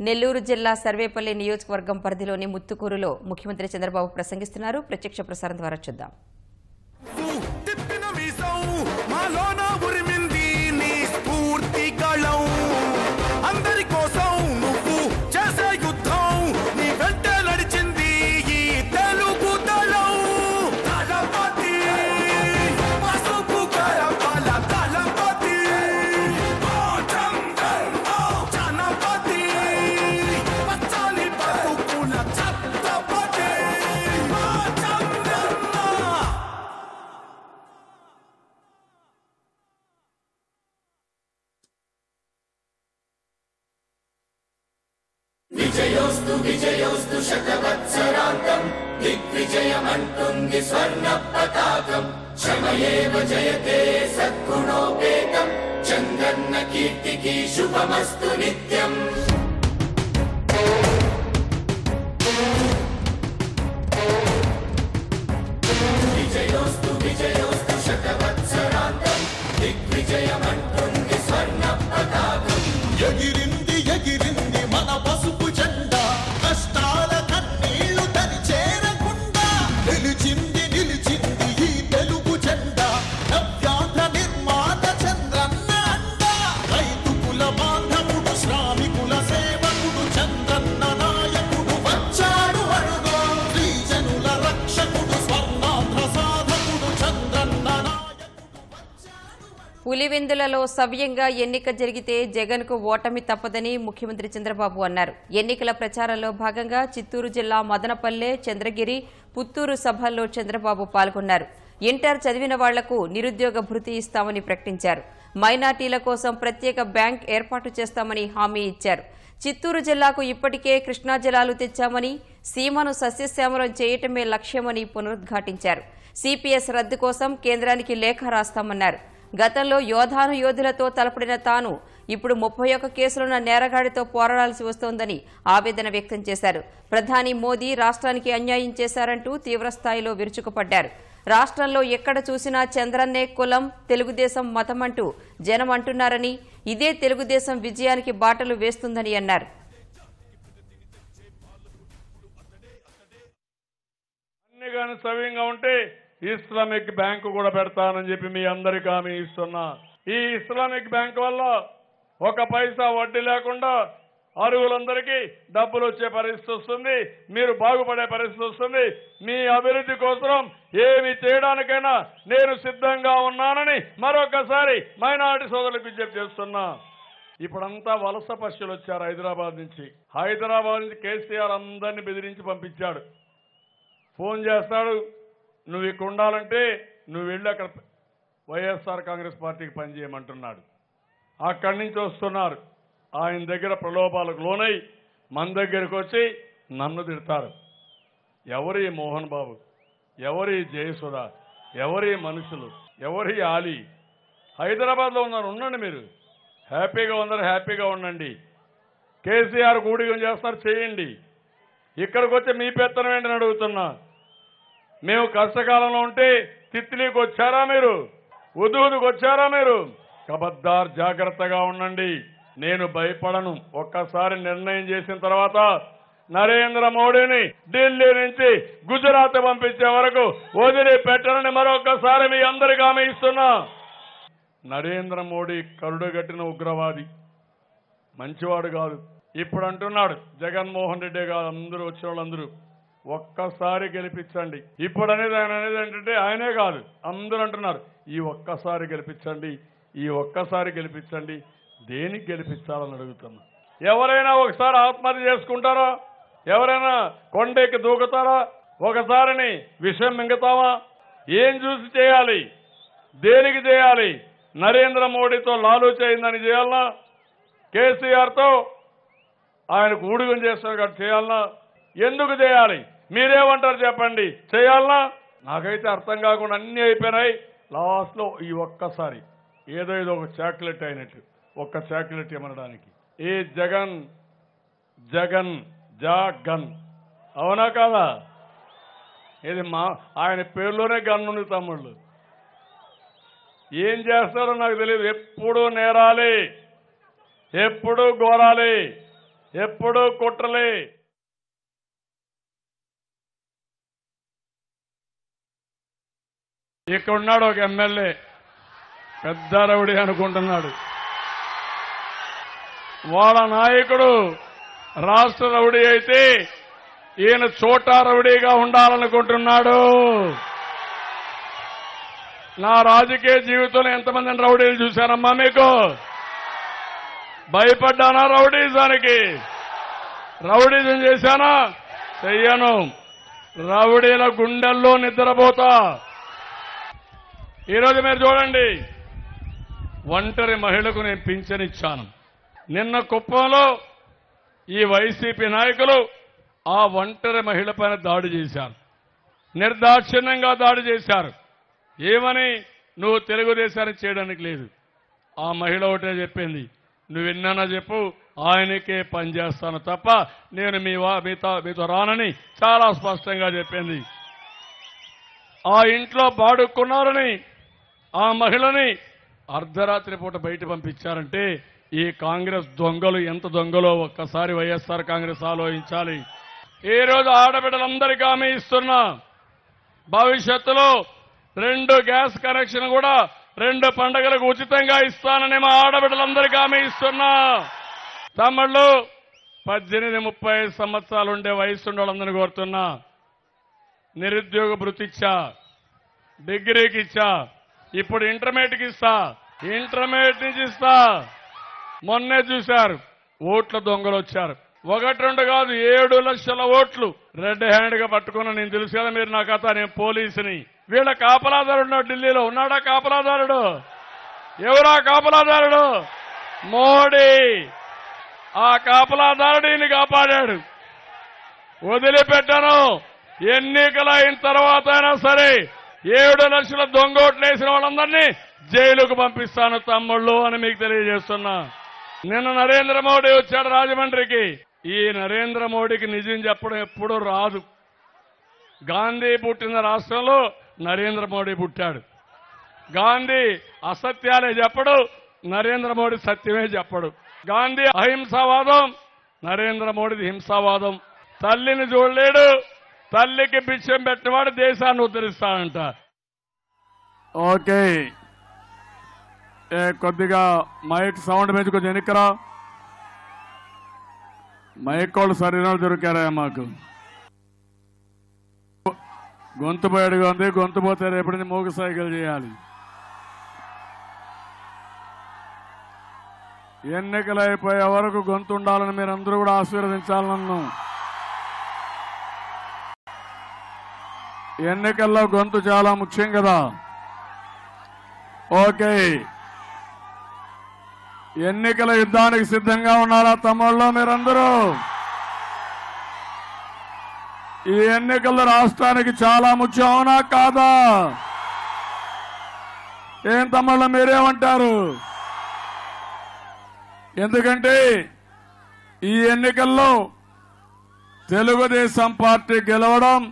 నెల్లూరు జిల్లా సర్వేపల్లి నియోజకవర్గం పరిధిలోని ముత్తుకూరులో ముఖ్యమంత్రి చంద్రబాబు ప్రసంగిస్తున్నారు. ప్రత్యక్ష ప్రసారం ద్వారా చూద్దాం. విజయోస్తు విజయోస్తు శతవత్సరాంతం దిగ్విజయమంటుంది స్వర్ణ పతాకం శ్రమయేవ జయతే సద్గుణోపేతం చంద్రన్న కీర్తికి శుభమస్తు నిత్యం. విజయోస్తు విజయోస్తు శతవత్సరాంతం దిగ్విజయమంటుంది స్వర్ణ పతాకం. ఎగిరింది ఎగిరింది మన పసుపు జెండా, కష్టాల కన్నీళ్లు తని చేరకుండా నిలిచింది నిలిచింది ఈ తెలుగు జెండా. నవ్యాంధ్ర నిర్మాత చంద్రన్న అండ, రైతు కుల బాంధవుడు శ్రామికుల సేవకుడు చంద్రన్న నాయకుడు వచ్చాడు అడుగో. శ్రీజనుల రక్షకుడు స్వర్ణాంధ్ర సాధకుడు చంద్రన్న నాయకుడు వచ్చాడు. పులివెందులలో సవ్యంగా ఎన్నిక జరిగితే జగన్కు ఓటమి తప్పదని ముఖ్యమంత్రి చంద్రబాబు అన్నారు. ఎన్నికల ప్రచారంలో భాగంగా చిత్తూరు జిల్లా మదనపల్లె, చంద్రగిరి, పుత్తూరు సభల్లో చంద్రబాబు పాల్గొన్నారు. ఇంటర్ చదివిన వాళ్లకు నిరుద్యోగ భృతి ఇస్తామని ప్రకటించారు. మైనార్టీల కోసం ప్రత్యేక బ్యాంక్ ఏర్పాటు చేస్తామని హామీ ఇచ్చారు. చిత్తూరు జిల్లాకు ఇప్పటికే కృష్ణా జలాలు తెచ్చామని, సీమను సస్యశ్యామలం చేయటమే లక్ష్యమని పునరుద్ఘాటించారు. సిపిఎస్ రద్దు కోసం కేంద్రానికి లేఖ రాస్తామన్నారు. గతంలో యోధులతో తలపడిన తాను ఇప్పుడు 31 కేసులున్న నేరగాడితో పోరాడాల్సి వస్తోందని ఆవేదన వ్యక్తం చేశారు. ప్రధాని మోదీ రాష్ట్రానికి అన్యాయం చేశారంటూ తీవ్రస్థాయిలో విరుచుకుపడ్డారు. రాష్ట్రంలో ఎక్కడ చూసినా చంద్రన్నే కులం, తెలుగుదేశం మతమంటూ జనం అంటున్నారని, ఇదే తెలుగుదేశం విజయానికి బాటలు వేస్తుందని అన్నారు. ఇస్లామిక్ బ్యాంకు కూడా పెడతానని చెప్పి మీ అందరికీ హామీ ఇస్తున్నా. ఈ ఇస్లామిక్ బ్యాంకు వల్ల 1 పైసా వడ్డీ లేకుండా అర్హులందరికీ డబ్బులు వచ్చే పరిస్థితి వస్తుంది. మీరు బాగుపడే పరిస్థితి వస్తుంది. మీ అభివృద్ధి కోసం ఏమి చేయడానికైనా నేను సిద్ధంగా ఉన్నానని మరొకసారి మైనారిటీ సోదరులకు విజ్ఞప్తి చేస్తున్నా. ఇప్పుడంతా వలస పక్షులు వచ్చారు హైదరాబాద్ నుంచి. కేసీఆర్ అందరినీ బెదిరించి పంపించాడు. ఫోన్ చేస్తాడు, నువ్వు ఇక్కడ ఉండాలంటే నువ్వు వెళ్ళి అక్కడ వైఎస్ఆర్ కాంగ్రెస్ పార్టీకి పనిచేయమంటున్నాడు. అక్కడి నుంచి వస్తున్నారు. ఆయన దగ్గర ప్రలోభాలకు లోనై మన దగ్గరికి వచ్చి నన్ను తిడతారు. ఎవరి మోహన్ బాబు, ఎవరి జయసుధ, ఎవరి మనుషులు, ఎవరి ఆలి? హైదరాబాద్లో ఉన్నారు, ఉండండి. మీరు హ్యాపీగా ఉన్నారు, హ్యాపీగా ఉండండి. కేసీఆర్ గూడిగం చేస్తారు, చేయండి. ఇక్కడికి వచ్చి మీ పెత్తనం ఏంటని అడుగుతున్నా. మేము కష్టకాలంలో ఉంటే తిత్లీకి వచ్చారా మీరు? ఉదుగుదుకు వచ్చారా మీరు? కబద్దార్, జాగ్రత్తగా ఉండండి. నేను భయపడను. ఒక్కసారి నిర్ణయం చేసిన తర్వాత నరేంద్ర మోడీని ఢిల్లీ నుంచి గుజరాత్ పంపించే వరకు వదిలిపెట్టనని మరొకసారి మీ అందరికీ హామీ ఇస్తున్నా. నరేంద్ర మోడీ కరుడుగట్టిన ఉగ్రవాది, మంచివాడు కాదు. ఇప్పుడు అంటున్నాడు జగన్మోహన్ రెడ్డి కాదు, అందరూ వచ్చిన వాళ్ళందరూ ఒక్కసారి గెలిపించండి. ఇప్పుడు అనేది ఏంటంటే ఆయనే కాదు, అందరూ అంటున్నారు ఈ ఒక్కసారి గెలిపించండి, ఈ ఒక్కసారి గెలిపించండి. దేనికి గెలిపించాలని అడుగుతున్నా. ఎవరైనా ఒకసారి ఆత్మహత్య చేసుకుంటారా? ఎవరైనా కొండెక్కి దూకుతారా? ఒకసారిని విషయం మింగుతావా? ఏం చూసి చేయాలి? దేనికి చేయాలి? నరేంద్ర మోడీతో లాలూచి అయిందని చేయాలనా? కేసీఆర్తో ఆయనకు ఊడిగం చేస్తాను కాబట్టి చేయాలనా? ఎందుకు చేయాలి? మీరేమంటారు చెప్పండి. చేయాలనా? నాకైతే అర్థం కాకుండా అన్నీ అయిపోయినాయి. లాస్ట్లో ఈ ఒక్కసారి ఏదో ఒక చాక్లెట్ అయినట్టు, ఒక్క చాక్లెట్ ఇవ్వడానికి ఈ జగన్ జాగన్, అవునా కాదా? ఇది ఆయన పేరులోనే గన్ ఉంది తమ్ముళ్ళు. ఏం చేస్తారో నాకు తెలియదు. ఎప్పుడు నేరాలి, ఎప్పుడు గోరాలి. ఎప్పుడూ కుట్రలే. ఇక్కడ ఉన్నాడు ఒక ఎమ్మెల్యే, పెద్ద రౌడీ అనుకుంటున్నాడు. వాళ్ళ నాయకుడు రాష్ట్ర రౌడీ అయితే ఈయన చోటా రౌడీగా ఉండాలనుకుంటున్నాడు. నా రాజకీయ జీవితంలో ఎంతమందిని రౌడీలు చూశానమ్మా మీకు? భయపడ్డానా రౌడీజానికి? రౌడీజం చేశానా? చెయ్యను. రౌడీల గుండెల్లో నిద్రపోతా. ఈరోజు మీరు చూడండి, ఒంటరి మహిళకు నేను పింఛనిచ్చాను. నిన్న కుప్పంలో ఈ వైసీపీ నాయకులు ఆ ఒంటరి మహిళ పైన దాడి చేశారు. నిర్దాక్షిణ్యంగా దాడి చేశారు. ఏమని? నువ్వు తెలుగుదేశాన్ని చేయడానికి లేదు. ఆ మహిళ ఒకటే చెప్పింది, నువ్వు విన్నానా చెప్పు, ఆయనకే పనిచేస్తాను తప్ప నేను మీతో రానని చాలా స్పష్టంగా చెప్పింది. ఆ ఇంట్లో బాడుక్కున్నారని ఆ మహిళని అర్ధరాత్రి పూట బయట పంపించారంటే ఈ కాంగ్రెస్ దొంగలు ఎంత దొంగలో ఒక్కసారి వైఎస్ఆర్ కాంగ్రెస్ ఆలోచించాలి. ఈ రోజు ఆడబిడ్డలందరికీ హామీ ఇస్తున్నా, భవిష్యత్తులో 2 గ్యాస్ కనెక్షన్ కూడా 2 పండుగలకు ఉచితంగా ఇస్తానని మా ఆడబిడ్డలందరికీ హామీ ఇస్తున్నా. తమ్ముళ్ళు 18-35 సంవత్సరాలు ఉండే వయసు ఉండే వాళ్ళందరినీ కోరుతున్నా, నిరుద్యోగ భృతి ఇచ్చా, డిగ్రీకి ఇచ్చా, ఇప్పుడు ఇంటర్మీడియట్కి ఇస్తా, ఇంటర్మీడియట్ నుంచి ఇస్తా. మొన్నే చూశారు, ఓట్ల దొంగలు వచ్చారు. 1-2 కాదు, 7 లక్షల ఓట్లు రెడ్ హ్యాండ్ గా పట్టుకున్నా. నేను తెలుసు కదా మీరు నా కథ, నేను పోలీసుని. వీళ్ళ కాపలాదారుడు ఉన్నాడు ఢిల్లీలో. ఉన్నాడా కాపలాదారుడు? ఎవరా కాపలాదారుడు? మోడీ. ఆ కాపలాదారుడిని కాపాడాడు. వదిలిపెట్టాను. ఎన్నికలు అయిన తర్వాత అయినా సరే 7 లక్షల దొంగోట్లు వేసిన వాళ్ళందరినీ జైలుకు పంపిస్తాను తమ్ముళ్ళు అని మీకు తెలియజేస్తున్నా. నిన్న నరేంద్ర మోడీ వచ్చాడు రాజమండ్రికి. ఈ నరేంద్ర మోడీకి నిజం చెప్పడం ఎప్పుడూ రాదు. గాంధీ పుట్టిన రాష్ట్రంలో నరేంద్ర మోడీ పుట్టాడు. గాంధీ అసత్యాలే చెప్పడు, నరేంద్ర మోడీ సత్యమే చెప్పడు. గాంధీ అహింసావాదం, నరేంద్ర మోడీది హింసావాదం. తల్లిని చూడలేడు, తల్లికి బిచ్చం పెట్టినవాడు దేశాన్ని ఉద్ధరిస్తాడంట. ఓకే, కొద్దిగా మైక్ సౌండ్ పెంచి కొంచెం ఎన్నికరా. మైక్ వాళ్ళు సరైన దొరికారా మాకు? గొంతు బయటగా ఉంది. గొంతు పోతే రేపటి మూగ సైకిల్ చేయాలి. ఎన్నికలు అయిపోయే వరకు గొంతు ఉండాలని మీరందరూ కూడా ఆశీర్వదించాలి నన్ను. ఎన్నికల్లో గొంతు చాలా ముఖ్యం కదా. ఓకే, ఎన్నికల యుద్ధానికి సిద్ధంగా ఉన్నారా తమ్ముళ్ళు మీరందరూ? ఈ ఎన్నికలు రాష్ట్రానికి చాలా ముఖ్యం, అవునా కాదా? ఏం తమ్ముళ్ళు మీరేమంటారు? ఎందుకంటే ఈ ఎన్నికల్లో తెలుగుదేశం పార్టీ గెలవడం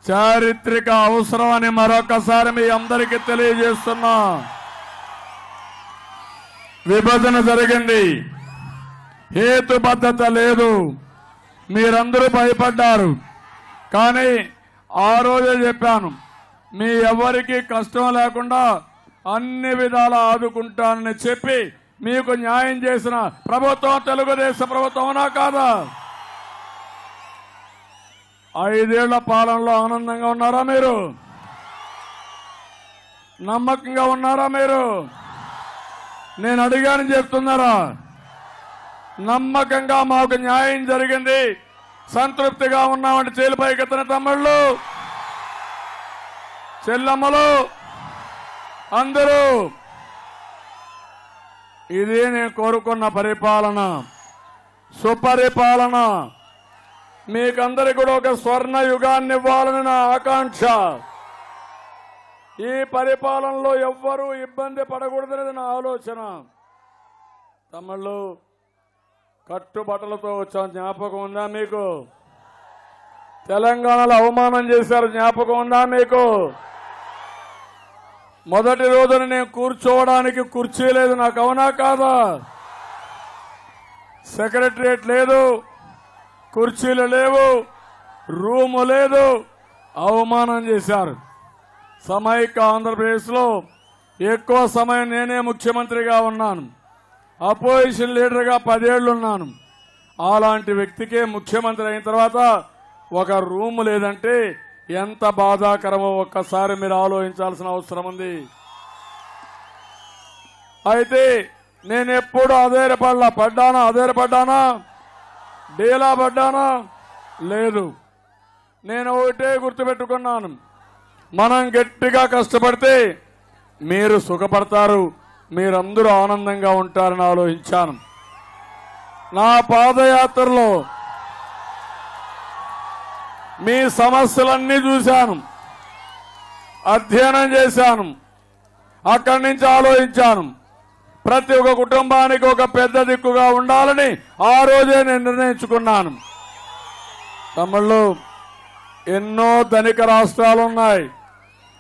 చారిత్రక అవసరం అని మరొకసారి మీ అందరికీ తెలియజేస్తున్నా. విభజన జరిగింది, హేతుబద్ధత లేదు, మీరందరూ భయపడ్డారు. కానీ ఆ రోజే చెప్పాను, మీ ఎవరికి కష్టం లేకుండా అన్ని విధాలా ఆదుకుంటానని చెప్పి మీకు న్యాయం చేసిన ప్రభుత్వం తెలుగుదేశం ప్రభుత్వం, అవునా కాదా? 5 ఏళ్ల పాలనలో ఆనందంగా ఉన్నారా మీరు? నమ్మకంగా ఉన్నారా మీరు? నేను అడిగానని చెప్తున్నారా? నమ్మకంగా మాకు న్యాయం జరిగింది, సంతృప్తిగా ఉన్నామంటే చేలిపైకెత్తిన తమ్ముళ్ళు, చెల్లమ్మలు అందరూ, ఇది నేను కోరుకున్న పరిపాలన, సుపరిపాలన. మీకందరికీ కూడా ఒక స్వర్ణ యుగాన్ని ఇవ్వాలని నా ఆకాంక్ష. ఈ పరిపాలనలో ఎవ్వరూ ఇబ్బంది పడకూడదనేది నా ఆలోచన. తమ్ముళ్ళు, కట్టుబట్టలతో వచ్చాం, జ్ఞాపకం ఉందా మీకు? తెలంగాణలో అవమానం చేశారు, జ్ఞాపకం ఉందా మీకు? మొదటి రోజున నేను కూర్చోవడానికి కుర్చీ లేదు నాకు, అవునా కాదా? సెక్రటరియట్ లేదు, కుర్చీలు లేవు, రూము లేదు, అవమానం చేశారు. సమైక్య ఆంధ్రప్రదేశ్లో ఎక్కువ సమయం నేనే ముఖ్యమంత్రిగా ఉన్నాను, అపోజిషన్ లీడర్గా 10 ఏళ్లు ఉన్నాను. అలాంటి వ్యక్తికే ముఖ్యమంత్రి అయిన తర్వాత ఒక రూము లేదంటే ఎంత బాధాకరమో ఒక్కసారి మీరు ఆలోచించాల్సిన అవసరం ఉంది. అయితే నేను ఎప్పుడు ఆధారపడ్డానా, డీలా పడ్డానా? లేదు. నేను ఒకటే గుర్తుపెట్టుకున్నాను, మనం గట్టిగా కష్టపడితే మీరు సుఖపడతారు, మీరందరూ ఆనందంగా ఉంటారని ఆలోచించాను. నా పాదయాత్రలో మీ సమస్యలన్నీ చూశాను, అధ్యయనం చేశాను, అక్కడి నుంచి ఆలోచించాను. ప్రతి ఒక్క కుటుంబానికి ఒక పెద్ద దిక్కుగా ఉండాలని ఆ రోజే నేను నిర్ణయించుకున్నాను. తమిళలో ఎన్నో ధనిక రాష్ట్రాలున్నాయి,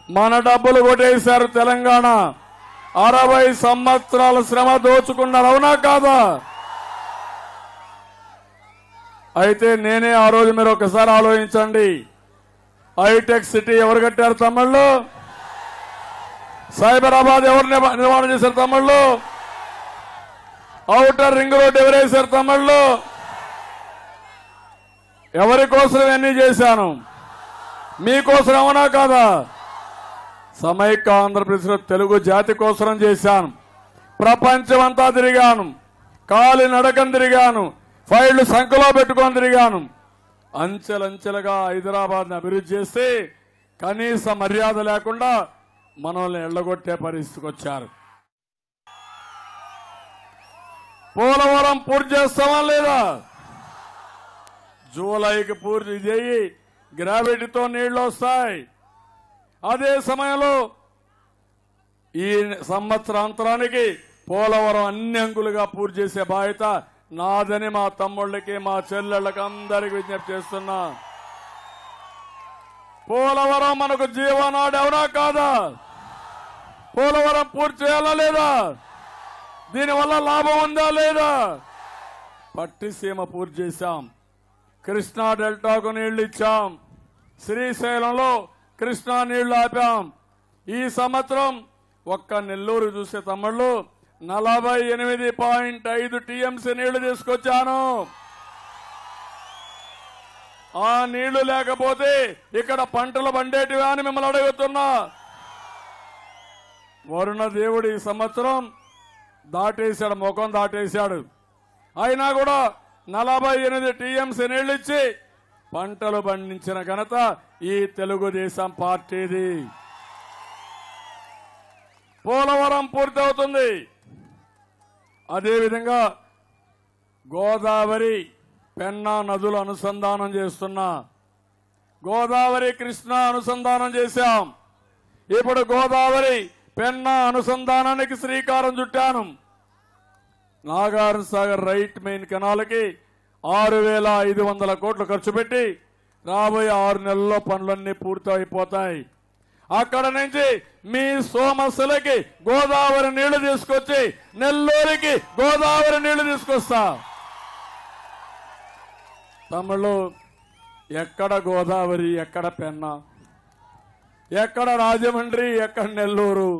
మన డబ్బులు కొట్టేశారు. తెలంగాణ 60 సంవత్సరాల శ్రమ దోచుకున్నారు, అవునా కాదా? అయితే నేనే ఆ రోజు, మీరు ఒకసారి ఆలోచించండి, హైటెక్ సిటీ ఎవరు కట్టారు తమిళలో? సైబరాబాద్ ఎవరు నిర్మాణం చేశారు తమిళలో? ఔటర్ రింగ్ రోడ్ ఎవరు వేశారు తమిళలో? ఎవరి కోసం ఇవన్నీ చేశాను? మీకోసం, అవునా కాదా? సమైక్య ఆంధ్రప్రదేశ్లో తెలుగు జాతి కోసం చేశాను. ప్రపంచమంతా తిరిగాను, కాలి నడకం తిరిగాను, ఫైళ్లు సంఖ్యలో పెట్టుకొని తిరిగాను. అంచెలంచెలుగా హైదరాబాద్ని అభివృద్ధి చేస్తే కనీస మర్యాద లేకుండా మనల్ని ఎళ్లగొట్టే పరిస్థితికి వచ్చారు. పోలవరం పూర్తి చేస్తామా లేదా? జూలైకి పూర్తి చేయి, గ్రావిటీతో నీళ్లు వస్తాయి. అదే సమయంలో ఈ సంవత్సరాంతరానికి పోలవరం అన్ని అంగులుగా పూర్తి చేసే బాధ్యత నాదని మా తమ్ముళ్ళకి, మా చెల్లెళ్ళకి అందరికి విజ్ఞప్తి చేస్తున్నా. పోలవరం మనకు జీవనాడి, అవునా కాదా? పోలవరం పూర్తి చేయాలా లేదా? దీనివల్ల లాభం ఉందా లేదా? పట్టిసీమ పూర్తి చేశాం, కృష్ణా డెల్టాకు నీళ్లు ఇచ్చాం, శ్రీశైలంలో కృష్ణా నీళ్లు ఆపాం. ఈ సంవత్సరం ఒక్క నెల్లూరు చూసే తమ్ముళ్ళు 48.5 టీఎంసీ నీళ్లు తీసుకొచ్చాను. ఆ నీళ్లు లేకపోతే ఇక్కడ పంటలు పండేటివా అని మిమ్మల్ని అడుగుతున్నా. వరుణ దేవుడు ఈ సంవత్సరం దాటేశాడు, ముఖం దాటేశాడు. అయినా కూడా 48 టీఎంసీ నీళ్లు ఇచ్చి పంటలు పండించిన ఘనత ఈ తెలుగుదేశం పార్టీది. పోలవరం పూర్తవుతుంది. అదేవిధంగా గోదావరి పెన్నా నదులు అనుసంధానం చేస్తున్నా. గోదావరి కృష్ణా అనుసంధానం చేశాం. ఇప్పుడు గోదావరి పెన్నా అనుసంధానానికి శ్రీకారం చుట్టాను. నాగార్జున సాగర్ రైట్ మెయిన్ కెనాల్కి 6,500 కోట్లు ఖర్చు పెట్టి రాబోయే 6 నెలల్లో పనులన్నీ పూర్తి అయిపోతాయి. అక్కడ నుంచి మీ సోమశిలకి గోదావరి నీళ్లు తీసుకొచ్చి నెల్లూరుకి గోదావరి నీళ్లు తీసుకొస్తా. తమిళలో ఎక్కడ గోదావరి, ఎక్కడ పెన్నా, ఎక్కడ రాజమండ్రి, ఎక్కడ నెల్లూరు?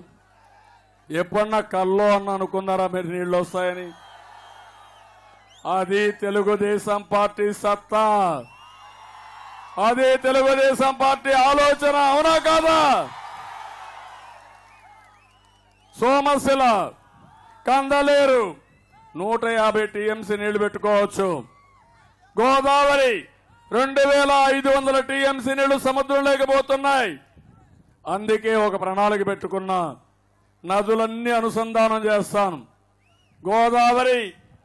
ఎప్పుడన్నా కల్లో అన్న అనుకున్నారా మీరు నీళ్లు వస్తాయని? అది తెలుగుదేశం పార్టీ సత్తా, అది తెలుగుదేశం పార్టీ ఆలోచన, అవునా కాదా? సోమశిల, కందలేరు 150 టీఎంసీ నీళ్లు పెట్టుకోవచ్చు. గోదావరి 2,500 టీఎంసీ నీళ్లు సముద్రంలోకి పోతున్నాయి. అందుకే ఒక ప్రణాళిక పెట్టుకున్నా, నదులన్నీ అనుసంధానం చేస్తాను. గోదావరి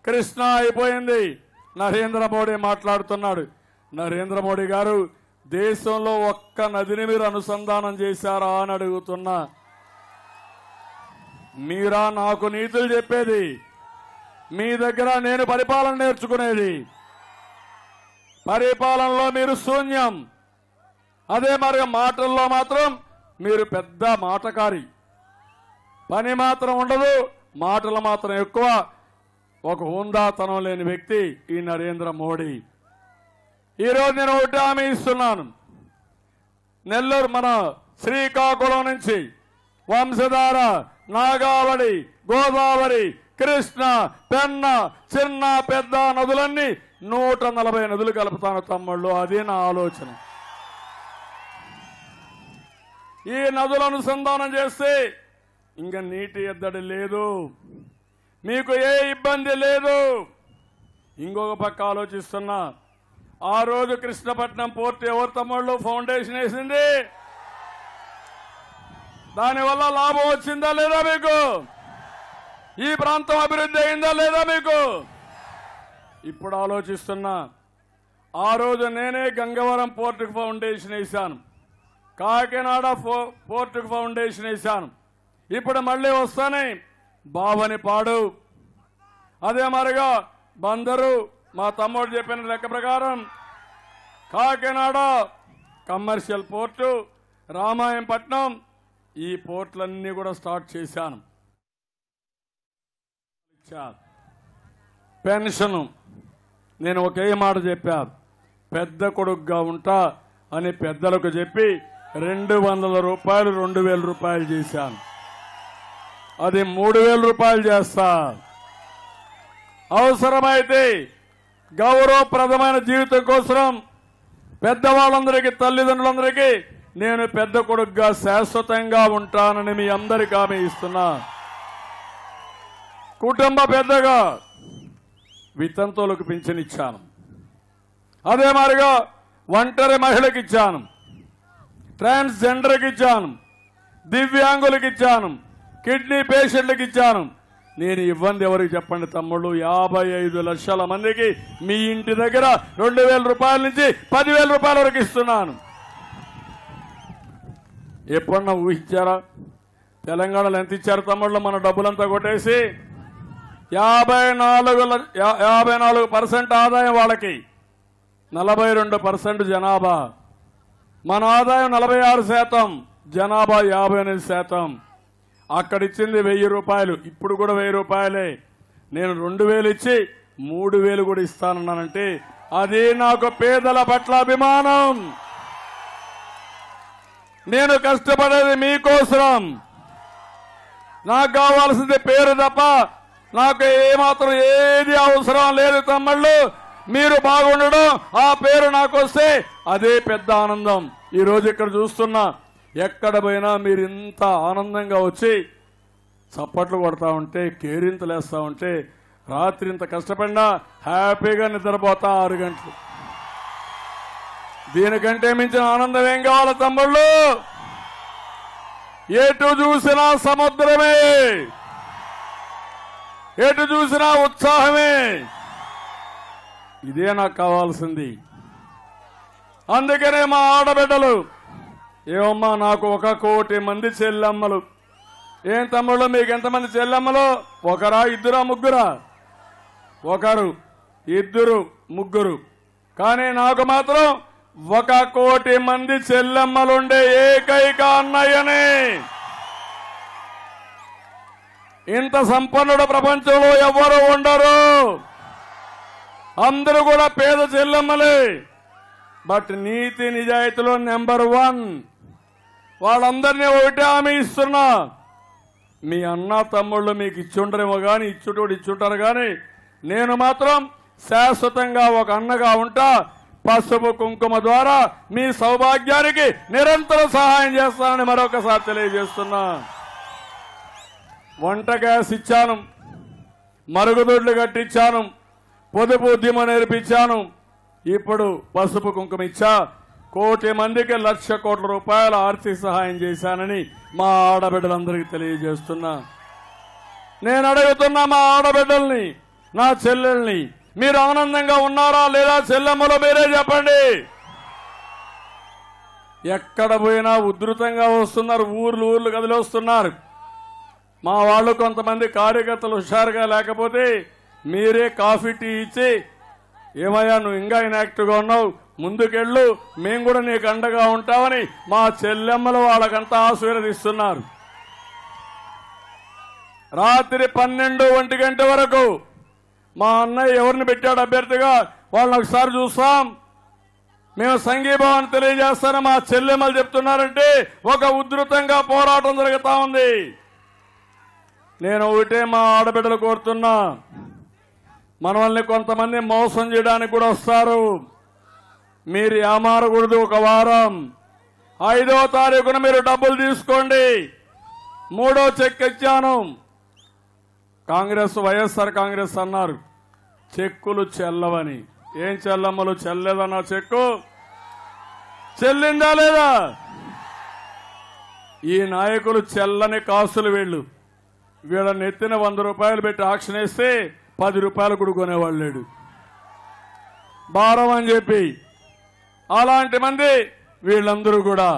కృష్ణ అయిపోయింది. నరేంద్ర మోడీ మాట్లాడుతున్నాడు. నరేంద్ర మోడీ గారు, దేశంలో ఒక్క నదిని మీరు అనుసంధానం చేశారా అని అడుగుతున్నా. మీరా నాకు నీతులు చెప్పేది? మీ దగ్గర నేను పరిపాలన నేర్చుకునేది. పరిపాలనలో మీరు శూన్యం. అదే మరి మాటల్లో మాత్రం మీరు పెద్ద మాటకారి. పని మాత్రం ఉండదు, మాటలు మాత్రం ఎక్కువ. ఒక హుందాతనం లేని వ్యక్తి ఈ నరేంద్ర మోడీ. ఈరోజు నేను ఒకటి హామీ ఇస్తున్నాను. నెల్లూరు మన శ్రీకాకుళం నుంచి వంశధార, నాగావళి, గోదావరి, కృష్ణ, పెన్న, చిన్న పెద్ద నదులన్నీ 140 నదులు కలుపుతాను తమ్ముళ్ళు. అది నా ఆలోచన. ఈ నదుల అనుసంధానం చేస్తే ఇంకా నీటి ఎద్దడి లేదు, మీకు ఏ ఇబ్బంది లేదు. ఇంకొక పక్క ఆలోచిస్తున్నా, ఆ రోజు కృష్ణపట్నం పోర్టు ఎవరు తమ్ముళ్ళు ఫౌండేషన్ వేసింది? దానివల్ల లాభం వచ్చిందా లేదా మీకు? ఈ ప్రాంతం అభివృద్ధి అయిందా లేదా మీకు? ఇప్పుడు ఆలోచిస్తున్నా, ఆ రోజు నేనే గంగవరం పోర్టుకు ఫౌండేషన్ వేశాను, కాకినాడ పోర్టుకు ఫౌండేషన్ వేశాను. ఇప్పుడు మళ్ళీ వస్తానే బావనిపాడు, అదే మరిగా బందరు, మా తమ్ముడు చెప్పిన లెక్క ప్రకారం కాకినాడ కమర్షియల్ పోర్టు, రామాయంపట్నం, ఈ పోర్టులన్నీ కూడా స్టార్ట్ చేశాను. పెన్షన్ నేను ఒకే మాట చెప్పాను, పెద్ద కొడుకుగా ఉంటా అని పెద్దలకు చెప్పి 200 రూపాయలు 2000 రూపాయలు చేశాను. అది 3000 రూపాయలు చేస్తా. అవసరమైతే గౌరవప్రదమైన జీవితం కోసం పెద్దవాళ్ళందరికీ, తల్లిదండ్రులందరికీ నేను పెద్ద కొడుకుగా శాశ్వతంగా ఉంటానని మీ అందరికీ హామీ ఇస్తున్నా. కుటుంబ పెద్దగా వితంతువులకు పింఛన్ ఇచ్చాను, అదే మాదిరిగా ఒంటరి మహిళకి ఇచ్చాను, ట్రాన్స్జెండర్కి ఇచ్చాను, దివ్యాంగులకు ఇచ్చాను, కిడ్నీ పేషెంట్లకు ఇచ్చాను. నేను ఇవ్వండి ఎవరికి చెప్పండి తమ్ముళ్ళు? 55 లక్షల మందికి మీ ఇంటి దగ్గర 2000 రూపాయల నుంచి 10,000 రూపాయల వరకు ఇస్తున్నాను. ఎప్పుడన్నా ఊహించారా? తెలంగాణలో ఎంత ఇచ్చారు తమ్ముళ్ళు? మన డబ్బులంతా కొట్టేసి 54% ఆదాయం వాళ్ళకి, 42% జనాభా. మన ఆదాయం 46%, జనాభా 58%. అక్కడిచ్చింది 1000 రూపాయలు, ఇప్పుడు కూడా 1000 రూపాయలే. నేను 2000 ఇచ్చి 3000 కూడా ఇస్తానన్నానంటే అది నాకు పేదల పట్ల అభిమానం. నేను కష్టపడేది మీకోసం. నాకు కావాల్సింది పేరు తప్ప నాకు ఏమాత్రం ఏది అవసరం లేదు తమ్ముళ్ళు. మీరు బాగుండడం, ఆ పేరు నాకు వస్తే అదే పెద్ద ఆనందం. ఈరోజు ఇక్కడ చూస్తున్నా, ఎక్కడ పోయినా మీరు ఇంత ఆనందంగా వచ్చి చప్పట్లు కొడతా ఉంటే, కేరింతలు వేస్తా ఉంటే, రాత్రి ఇంత కష్టపడినా హ్యాపీగా నిద్రపోతా 6 గంటలు. దీనికంటే మించిన ఆనందం ఏం కావాలి తమ్ముళ్ళు? ఎటు చూసినా సముద్రమే, ఎటు చూసినా ఉత్సాహమే. ఇదే నాకు కావాల్సింది. అందుకనే మా ఆడబిడ్డలు, ఏమమ్మా నాకు 1 కోటి మంది చెల్లెమ్మలు. ఏం తమ్ముళ్ళు మీకు ఎంతమంది చెల్లెమ్మలు? 1రా 2రా 3రా? 1, 2, 3. కానీ నాకు మాత్రం 1 కోటి మంది చెల్లెమ్మలుండే ఏకైక అన్నయ్యనే. ఇంత సంపన్నుడు ప్రపంచంలో ఎవ్వరూ ఉండరు. అందరూ కూడా పేద చెల్లెమ్మలే. But NITI నిజాయితీలో number 1. వాళ్ళందరినీ ఒకటే హామీ ఇస్తున్నా, మీ అన్న తమ్ముళ్ళు మీకు ఇచ్చుండరేమో కానీ, ఇచ్చుంటారు కానీ, నేను మాత్రం శాశ్వతంగా ఒక అన్నగా ఉంటా. పసుపు కుంకుమ ద్వారా మీ సౌభాగ్యానికి నిరంతరం సహాయం చేస్తానని మరొకసారి తెలియజేస్తున్నా. వంట గ్యాస్ ఇచ్చాను, మరుగుదొడ్లు కట్టించాను, పొదుపు ఉద్యమం నేర్పించాను. ఇప్పుడు పసుపు కుంకుమ ఇచ్చా. 1 కోటి మందికి 1,00,000 కోట్ల రూపాయల ఆర్థిక సహాయం చేశానని మా ఆడబిడ్డలందరికీ తెలియజేస్తున్నా. నేను అడుగుతున్నా మా ఆడబిడ్డల్ని, నా చెల్లెల్ని, మీరు ఆనందంగా ఉన్నారా లేదా? చెల్లెమ్మలో మీరే చెప్పండి. ఎక్కడ పోయినా ఉధృతంగా వస్తున్నారు, ఊర్లు కదిలొస్తున్నారు. మా వాళ్ళు కొంతమంది కార్యకర్తలు హుషారుగా లేకపోతే మీరే కాఫీ టీ ఇచ్చి, ఏమయ్యా నువ్వు ఇంకా ఇన్యాక్టివ్గా ఉన్నావు, ముందుకెళ్ళు, మేము కూడా నీకు అండగా ఉంటామని మా చెల్లెమ్మలు వాళ్ళకంతా ఆశీర్వదిస్తున్నారు. రాత్రి 12, 1 గంట వరకు మా అన్నయ్య ఎవరిని పెట్టాడు అభ్యర్థిగా వాళ్ళని ఒకసారి చూస్తాం. మేము సంఘీభావాన్ని తెలియజేస్తాను మా చెల్లెమ్మలు చెప్తున్నారంటే ఒక ఉధృతంగా పోరాటం జరుగుతా ఉంది. నేను ఒకటే మా ఆడబిడ్డలు కోరుతున్నా, మనల్ని కొంతమంది మోసం చేయడానికి కూడా వస్తారు. మీరు ఏమారకూడదు. ఒక వారం 5వ తారీఖున మీరు డబ్బులు తీసుకోండి. 3వ చెక్ ఇచ్చాను. వైఎస్ఆర్ కాంగ్రెస్ అన్నారు చెక్కులు చెల్లవని. ఏం చెల్లమ్మలు చెల్లేదన్నా? చెక్కు చెల్లిందా లేదా? ఈ నాయకులు చెల్లని కాసులు వీళ్ళ నెత్తిన 100 రూపాయలు పెట్టి ఆక్షన్ వేస్తే 10 రూపాయలు కూడా కొనేవాళ్ళు లేడు. భారం అని చెప్పి అలాంటి మంది వీళ్ళందరూ కూడా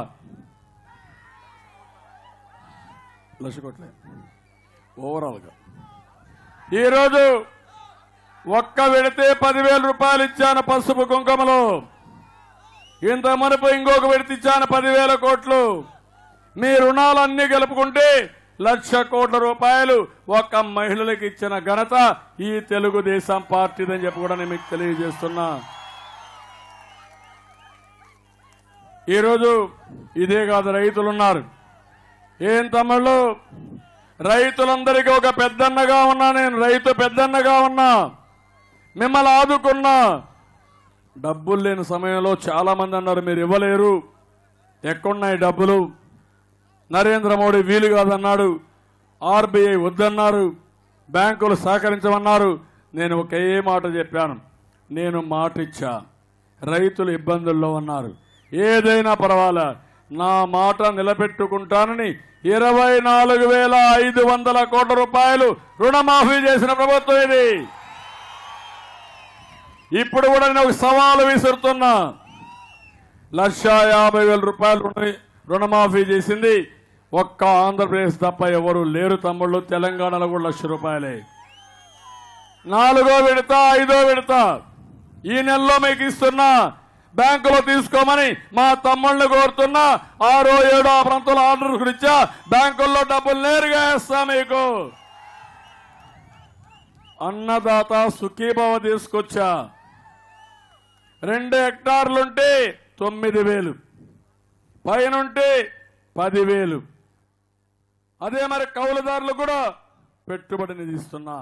లక్షకొట్లే ఓవరాల్గా. ఈరోజు ఒక్క విడితే 10,000 రూపాయలు ఇచ్చాను పసుపు కుంకుమలో. ఇంత మనపు ఇంకొక విడత ఇచ్చాను 10,000 కోట్లు. మీ రుణాలన్నీ గెలుపుకుంటే 1,00,000 కోట్ల రూపాయలు ఒక్క మహిళలకు ఇచ్చిన ఘనత ఈ తెలుగుదేశం పార్టీదని చెప్పి కూడా నేను మీకు తెలియజేస్తున్నా. ఈరోజు ఇదే కాదు, రైతులున్నారు. ఏం తమ్ముళ్ళు, రైతులందరికీ ఒక పెద్దన్నగా ఉన్నా. నేను రైతు పెద్దన్నగా ఉన్నా, మిమ్మల్ని ఆదుకున్నా. డబ్బులు లేని సమయంలో చాలా మంది అన్నారు మీరు ఇవ్వలేరు, ఎక్కడున్నాయి డబ్బులు? నరేంద్ర మోడీ వీలు కాదన్నాడు, ఆర్బీఐ వద్దన్నారు, బ్యాంకులు సహకరించమన్నారు. నేను ఒకే మాట చెప్పాను, నేను మాట ఇచ్చా. రైతులు ఇబ్బందుల్లో ఉన్నారు, ఏదైనా పర్వాలే నా మాట నిలబెట్టుకుంటానని 24,500 కోట్ల రూపాయలు రుణమాఫీ చేసిన ప్రభుత్వం ఇది. ఇప్పుడు కూడా నేను ఒక సవాలు విసురుతున్నా. 1,50,000 రూపాయలు రుణమాఫీ చేసింది ఒక్క ఆంధ్రప్రదేశ్ తప్ప ఎవరు లేరు తమ్ముళ్ళు. తెలంగాణలో కూడా 1,00,000 రూపాయలే. 4వ విడత 5వ విడత ఈ నెలలో మీకు ఇస్తున్నా. బ్యాంకులో తీసుకోమని మా తమ్ముళ్ళని కోరుతున్నా. 6, 7 ప్రాంతాల ఆర్డర్ ఇచ్చా. బ్యాంకుల్లో డబ్బులు నేరుగా వేస్తా మీకు. అన్నదాత సుఖీభావ తీసుకొచ్చా. 2 హెక్టార్లుంటే 9,000, పైనుంటే 10,000. అదే మరి కౌలుదారులు కూడా పెట్టుబడిని ఇస్తున్నా.